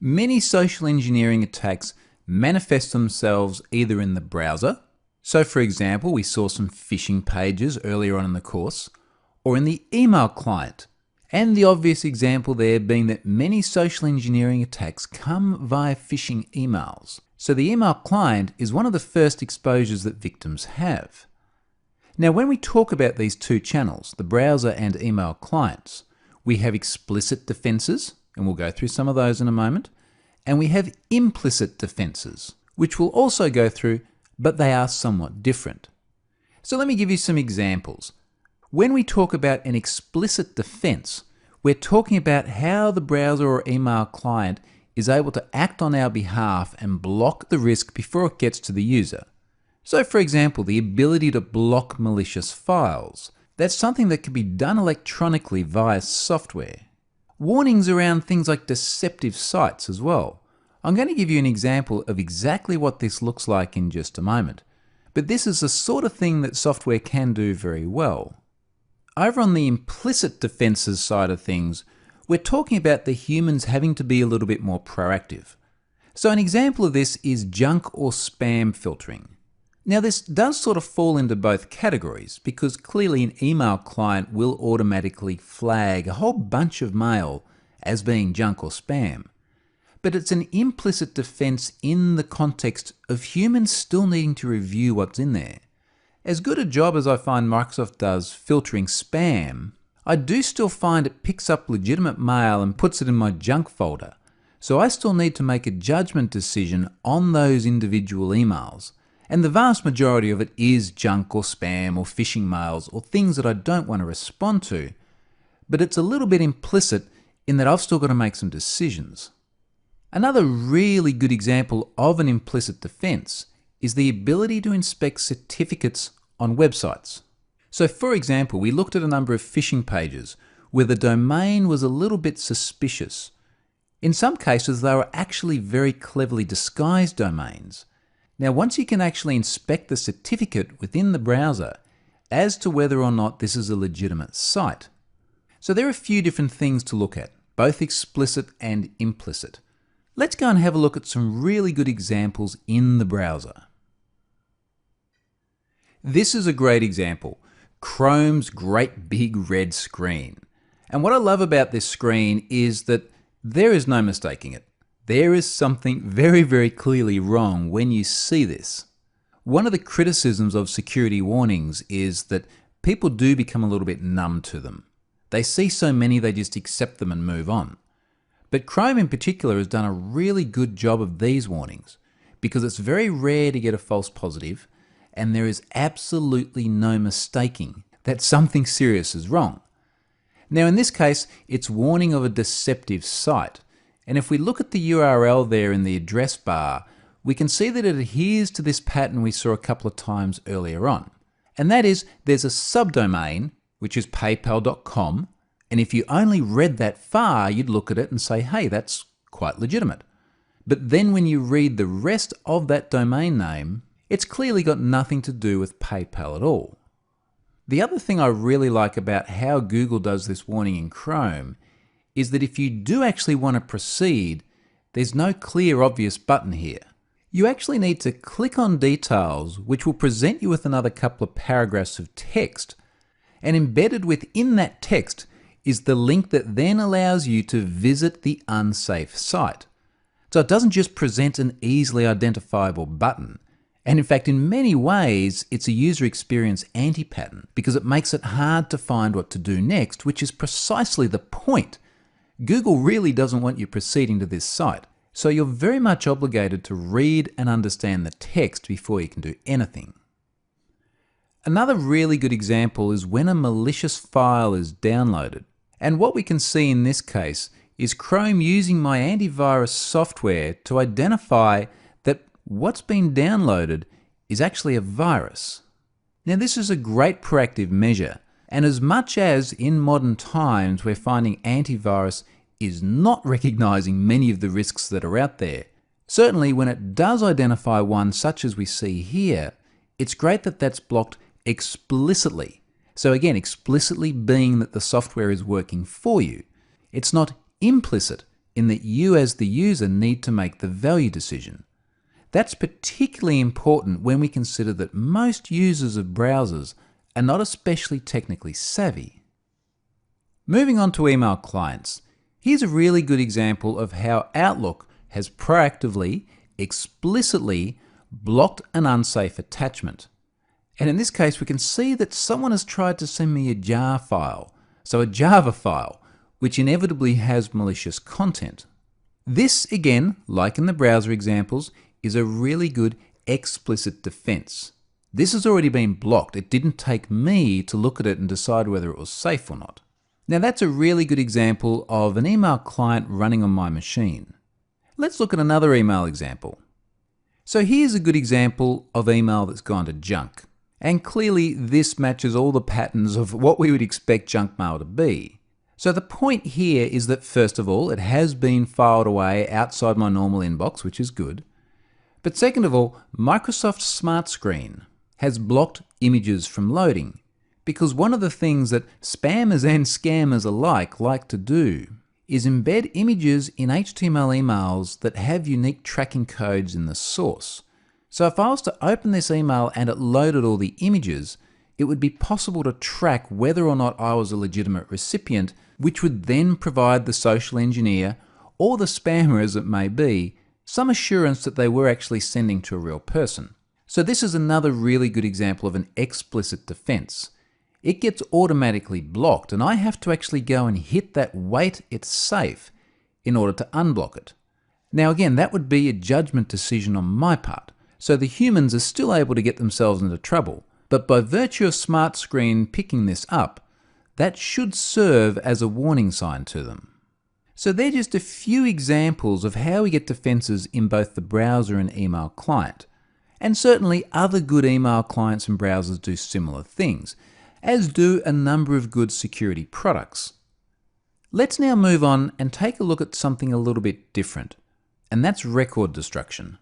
Many social engineering attacks manifest themselves either in the browser, so for example we saw some phishing pages earlier on in the course, or in the email client, and the obvious example there being that many social engineering attacks come via phishing emails. So the email client is one of the first exposures that victims have. Now when we talk about these two channels, the browser and email clients, we have explicit defenses, and we'll go through some of those in a moment, and we have implicit defenses, which we'll also go through, but they are somewhat different. So let me give you some examples. When we talk about an explicit defense, we're talking about how the browser or email client is able to act on our behalf and block the risk before it gets to the user. So for example, the ability to block malicious files. That's something that can be done electronically via software. Warnings around things like deceptive sites as well. I'm going to give you an example of exactly what this looks like in just a moment. But this is the sort of thing that software can do very well. Over on the implicit defenses side of things, we're talking about the humans having to be a little bit more proactive. So an example of this is junk or spam filtering. Now this does sort of fall into both categories because clearly an email client will automatically flag a whole bunch of mail as being junk or spam. But it's an implicit defense in the context of humans still needing to review what's in there. As good a job as I find Microsoft does filtering spam, I do still find it picks up legitimate mail and puts it in my junk folder. So I still need to make a judgment decision on those individual emails. And the vast majority of it is junk or spam or phishing mails or things that I don't want to respond to. But it's a little bit implicit in that I've still got to make some decisions. Another really good example of an implicit defense is the ability to inspect certificates on websites. So for example, we looked at a number of phishing pages where the domain was a little bit suspicious. In some cases, they were actually very cleverly disguised domains. Now, once you can actually inspect the certificate within the browser as to whether or not this is a legitimate site. So there are a few different things to look at, both explicit and implicit. Let's go and have a look at some really good examples in the browser. This is a great example, Chrome's great big red screen. And what I love about this screen is that there is no mistaking it. There is something very, very clearly wrong when you see this. One of the criticisms of security warnings is that people do become a little bit numb to them. They see so many, they just accept them and move on. But Chrome in particular has done a really good job of these warnings because it's very rare to get a false positive and there is absolutely no mistaking that something serious is wrong. Now in this case, it's warning of a deceptive site. And if we look at the URL there in the address bar, we can see that it adheres to this pattern we saw a couple of times earlier on. And that is, there's a subdomain, which is paypal.com, and if you only read that far, you'd look at it and say, hey, that's quite legitimate. But then when you read the rest of that domain name, it's clearly got nothing to do with PayPal at all. The other thing I really like about how Google does this warning in Chrome is that if you do actually want to proceed, there's no clear obvious button here. You actually need to click on details, which will present you with another couple of paragraphs of text, and embedded within that text is the link that then allows you to visit the unsafe site. So it doesn't just present an easily identifiable button. And in fact, in many ways, it's a user experience anti-pattern because it makes it hard to find what to do next, which is precisely the point. Google really doesn't want you proceeding to this site. So you're very much obligated to read and understand the text before you can do anything. Another really good example is when a malicious file is downloaded. And what we can see in this case is Chrome using my antivirus software to identify that what's been downloaded is actually a virus. Now this is a great proactive measure, and as much as in modern times we're finding antivirus is not recognizing many of the risks that are out there, certainly when it does identify one such as we see here, it's great that that's blocked explicitly. So again, explicitly being that the software is working for you. It's not implicit in that you as the user need to make the value decision. That's particularly important when we consider that most users of browsers are not especially technically savvy. Moving on to email clients, here's a really good example of how Outlook has proactively, explicitly blocked an unsafe attachment. And in this case, we can see that someone has tried to send me a jar file, so a Java file, which inevitably has malicious content. This, again, like in the browser examples, is a really good explicit defense. This has already been blocked. It didn't take me to look at it and decide whether it was safe or not. Now that's a really good example of an email client running on my machine. Let's look at another email example. So here's a good example of email that's gone to junk. And clearly this matches all the patterns of what we would expect junk mail to be. So the point here is that first of all, it has been filed away outside my normal inbox, which is good. But second of all, Microsoft Smart Screen has blocked images from loading, because one of the things that spammers and scammers alike like to do is embed images in HTML emails that have unique tracking codes in the source. So if I was to open this email and it loaded all the images, it would be possible to track whether or not I was a legitimate recipient, which would then provide the social engineer, or the spammer as it may be, some assurance that they were actually sending to a real person. So this is another really good example of an explicit defense. It gets automatically blocked and I have to actually go and hit that wait it's safe in order to unblock it. Now again, that would be a judgment decision on my part. So the humans are still able to get themselves into trouble, but by virtue of Smart Screen picking this up, that should serve as a warning sign to them. So they're just a few examples of how we get defenses in both the browser and email client. And certainly other good email clients and browsers do similar things, as do a number of good security products. Let's now move on and take a look at something a little bit different, and that's record destruction.